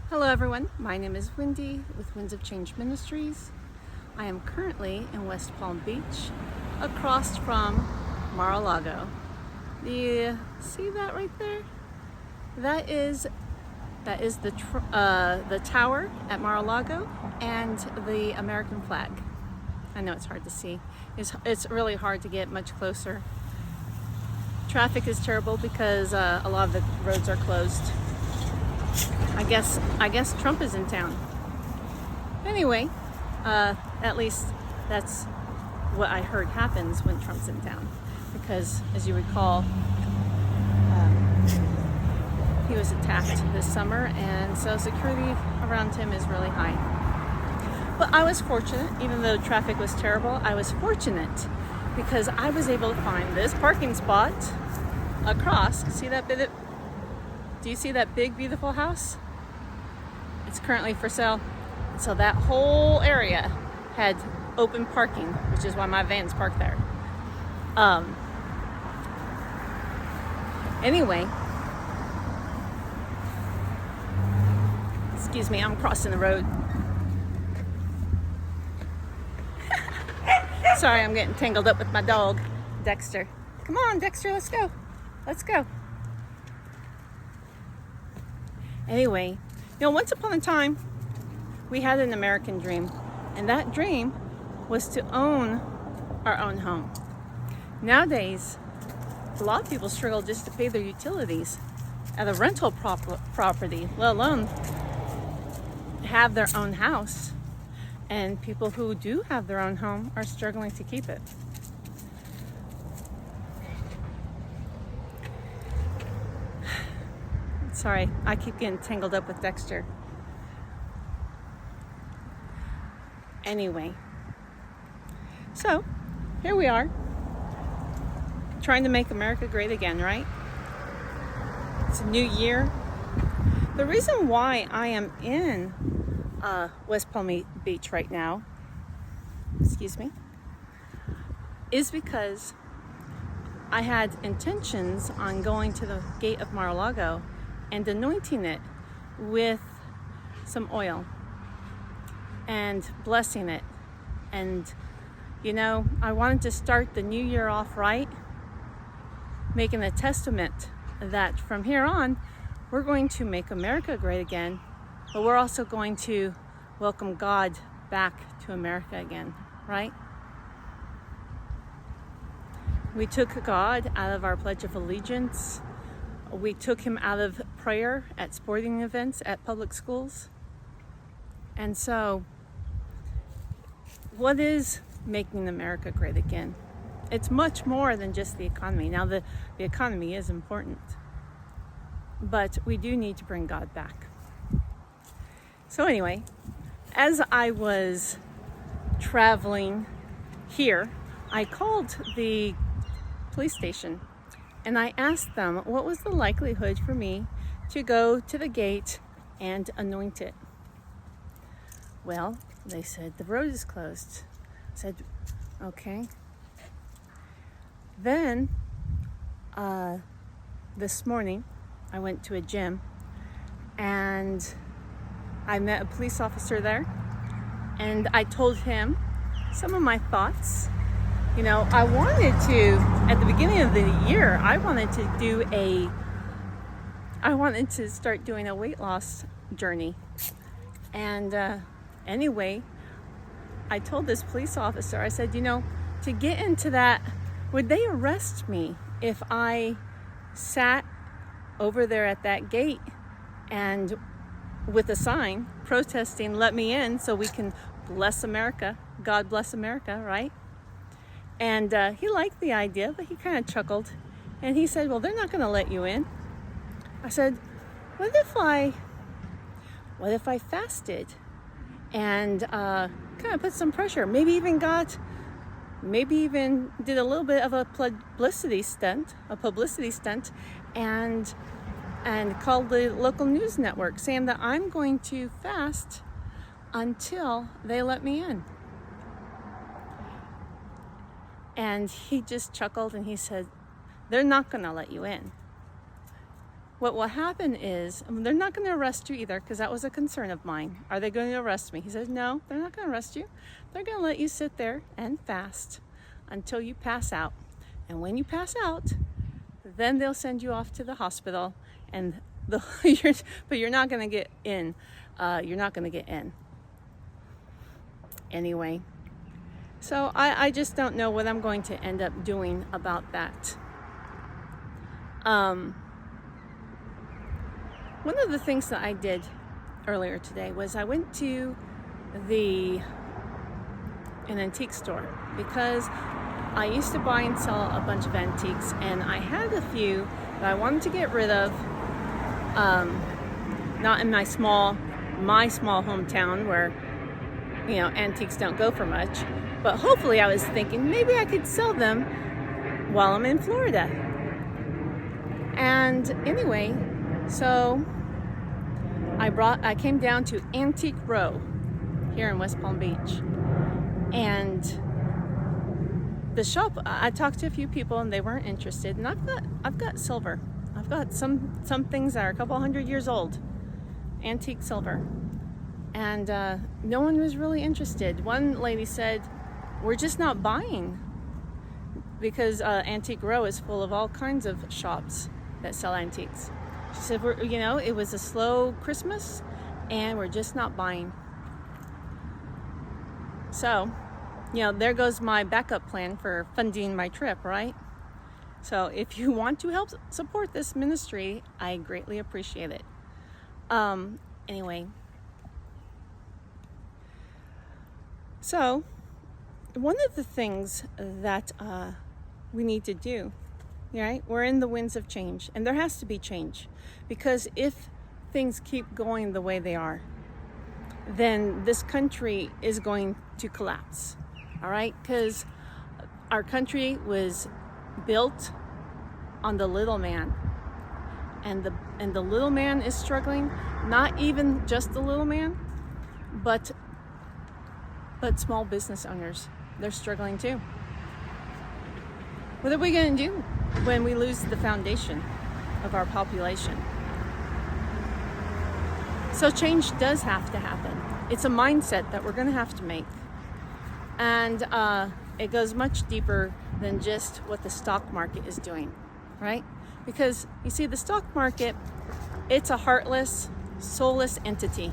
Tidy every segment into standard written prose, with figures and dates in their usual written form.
Hello everyone, my name is Wendy with Winds of Change Ministries. I am currently in West Palm Beach, across from Maralago. Do you see that right there? That is the tower at Maralago and the American flag. I know it's hard to see. It's really hard to get much closer. Traffic is terrible because a lot of the roads are closed. I guess Trump is in town. Anyway, at least that's what I heard happens when Trump's in town. Because as you recall, he was attacked this summer, and so security around him is really high. But I was fortunate, even though traffic was terrible, I was fortunate because I was able to find this parking spot across. See that bit? Do you see that big, beautiful house? It's currently for sale. So that whole area had open parking, which is why my van's parked there. Anyway, excuse me, I'm crossing the road. Sorry, I'm getting tangled up with my dog, Dexter. Come on, Dexter, let's go. Let's go. Anyway, once upon a time, we had an American dream, and that dream was to own our own home. Nowadays, a lot of people struggle just to pay their utilities at a rental property, let alone have their own house. And people who do have their own home are struggling to keep it. Sorry, I keep getting tangled up with Dexter. Anyway, so here we are, trying to make America great again, right? It's a new year. The reason why I am in West Palm Beach right now, is because I had intentions on going to the gate of Maralago and anointing it with some oil and blessing it. And I wanted to start the new year off right, making a testament that from here on we're going to make America great again, but we're also going to welcome God back to America again, right? We took God out of our Pledge of Allegiance. We took him out of prayer at sporting events, at public schools. And so, what is making America great again? It's much more than just the economy. Now, the economy is important, but we do need to bring God back. So anyway, as I was traveling here, I called the police station and I asked them what was the likelihood for me to go to the gate and anoint it. Well, they said the road is closed. I said, okay. Then, this morning, I went to a gym and I met a police officer there, and I told him some of my thoughts. I wanted to, at the beginning of the year, I wanted to start doing a weight loss journey. And anyway, I told this police officer, I said, to get into that, would they arrest me if I sat over there at that gate and with a sign protesting, let me in so we can bless America, God bless America, right? And he liked the idea, but he kind of chuckled. And he said, well, they're not going to let you in. I said, what if I fasted and kind of put some pressure? Maybe even did a little bit of a publicity stunt, and called the local news network saying that I'm going to fast until they let me in. And he just chuckled and he said, they're not going to let you in. what will happen is, they're not going to arrest you either, because that was a concern of mine. Are they going to arrest me? He said, no, they're not going to arrest you. They're going to let you sit there and fast until you pass out. And when you pass out, then they'll send you off to the hospital, and but you're not going to get in. You're not going to get in. Anyway, so I just don't know what I'm going to end up doing about that. One of the things that I did earlier today was I went to an antique store, because I used to buy and sell a bunch of antiques, and I had a few that I wanted to get rid of. Not in my small hometown where, antiques don't go for much. But hopefully, I was thinking maybe I could sell them while I'm in Florida. And anyway, so I came down to Antique Row here in West Palm Beach, and the shop, I talked to a few people and they weren't interested. And I've got silver. I've got some things that are a couple 100 years old, antique silver, and no one was really interested. One lady said, "We're just not buying, because Antique Row is full of all kinds of shops that sell antiques." She said, it was a slow Christmas, and we're just not buying. So, there goes my backup plan for funding my trip, right? So if you want to help support this ministry, I greatly appreciate it. Anyway, so one of the things that we need to do, right? We're in the winds of change, and there has to be change, because if things keep going the way they are, then this country is going to collapse. All right, because our country was built on the little man, and the little man is struggling. Not even just the little man, but small business owners, they're struggling too. What are we going to do when we lose the foundation of our population? So change does have to happen. It's a mindset that we're going to have to make. And it goes much deeper than just what the stock market is doing, right? Because you see, the stock market, it's a heartless, soulless entity.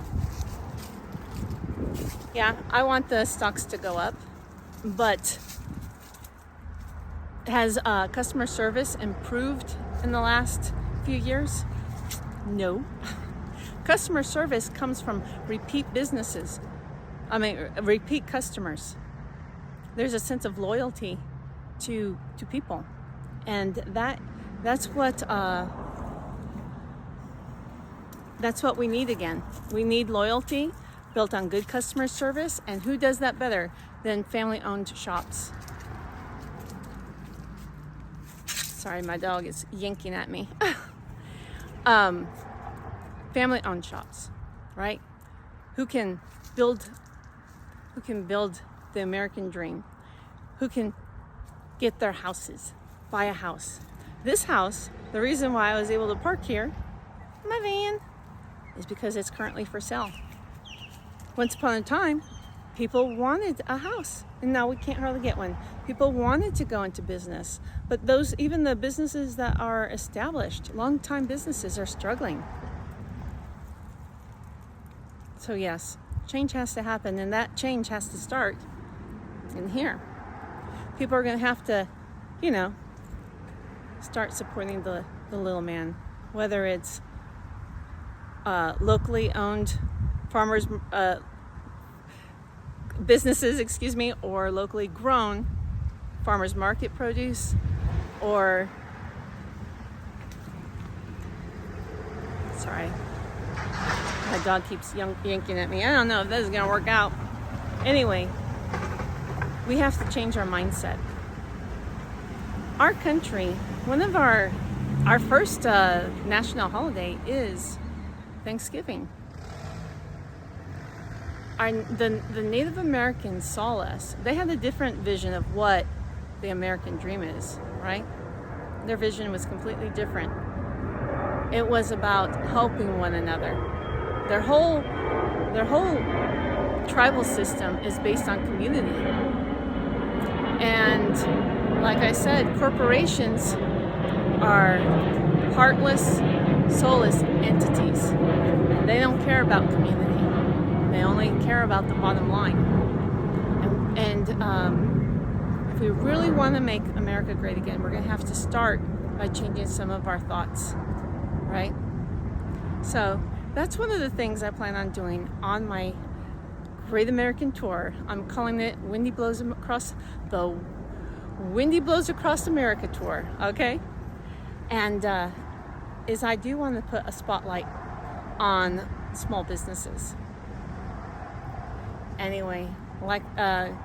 Yeah, I want the stocks to go up, but has customer service improved in the last few years? No. Customer service comes from repeat customers. There's a sense of loyalty to people, and that's what we need again. We need loyalty built on good customer service, and who does that better than family-owned shops? Sorry, my dog is yanking at me. Family-owned shops, right? Who can build the American dream? Who can get their houses, buy a house? This house, the reason why I was able to park here, my van, is because it's currently for sale. Once upon a time, people wanted a house, and now we can't hardly get one. People wanted to go into business, but even the businesses that are established, long-time businesses, are struggling. So yes, change has to happen, and that change has to start in here. People are going to have to, start supporting the little man, whether it's locally owned farmers, businesses, or locally grown farmers market produce, or, sorry, my dog keeps yanking at me. I don't know if this is going to work out. Anyway, we have to change our mindset. Our country, one of our first national holiday is Thanksgiving. The Native Americans saw us. They had a different vision of what the American dream is, right? Their vision was completely different. It was about helping one another. Their whole tribal system is based on community. And like I said, corporations are heartless, soulless entities. They don't care about community. They only care about the bottom line. And if we really want to make America great again, we're going to have to start by changing some of our thoughts, right? So that's one of the things I plan on doing on my Great American Tour. I'm calling it the Windy Blows Across America Tour, okay? And is I do want to put a spotlight on small businesses. Anyway, like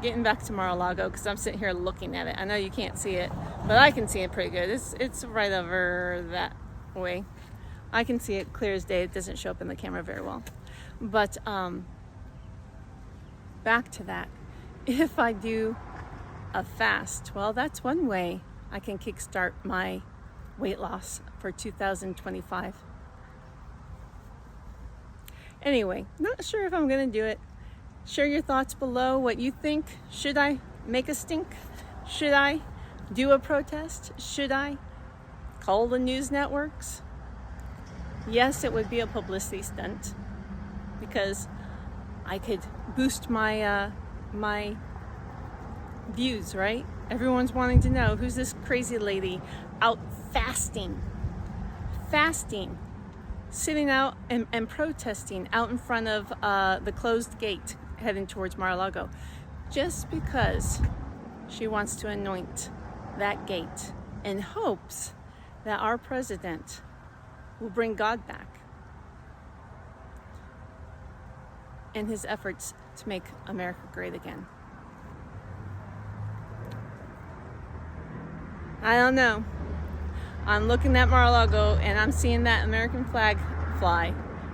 getting back to Maralago, because I'm sitting here looking at it. I know you can't see it, but I can see it pretty good. It's right over that way. I can see it clear as day. It doesn't show up in the camera very well. But back to that. If I do a fast, well, that's one way I can kickstart my weight loss for 2025. Anyway, not sure if I'm going to do it. Share your thoughts below, what you think. Should I make a stink? Should I do a protest? Should I call the news networks? Yes, it would be a publicity stunt because I could boost my my views, right? Everyone's wanting to know, who's this crazy lady out fasting, sitting out and protesting out in front of the closed gate heading towards Maralago, just because she wants to anoint that gate in hopes that our president will bring God back in his efforts to make America great again. I don't know. I'm looking at Maralago and I'm seeing that American flag fly,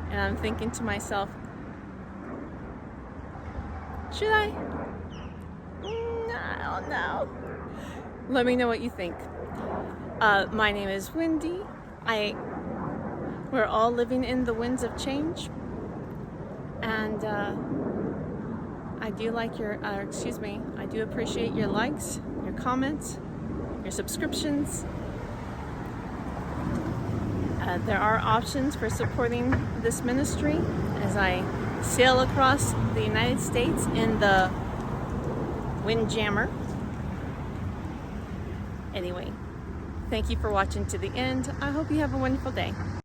and I'm thinking to myself, should I? I don't know. Let me know what you think. My name is Wendy. We're all living in the winds of change, and I do like I do appreciate your likes, your comments, your subscriptions. There are options for supporting this ministry as I sail across the United States in the Windjammer. Anyway, thank you for watching to the end. I hope you have a wonderful day.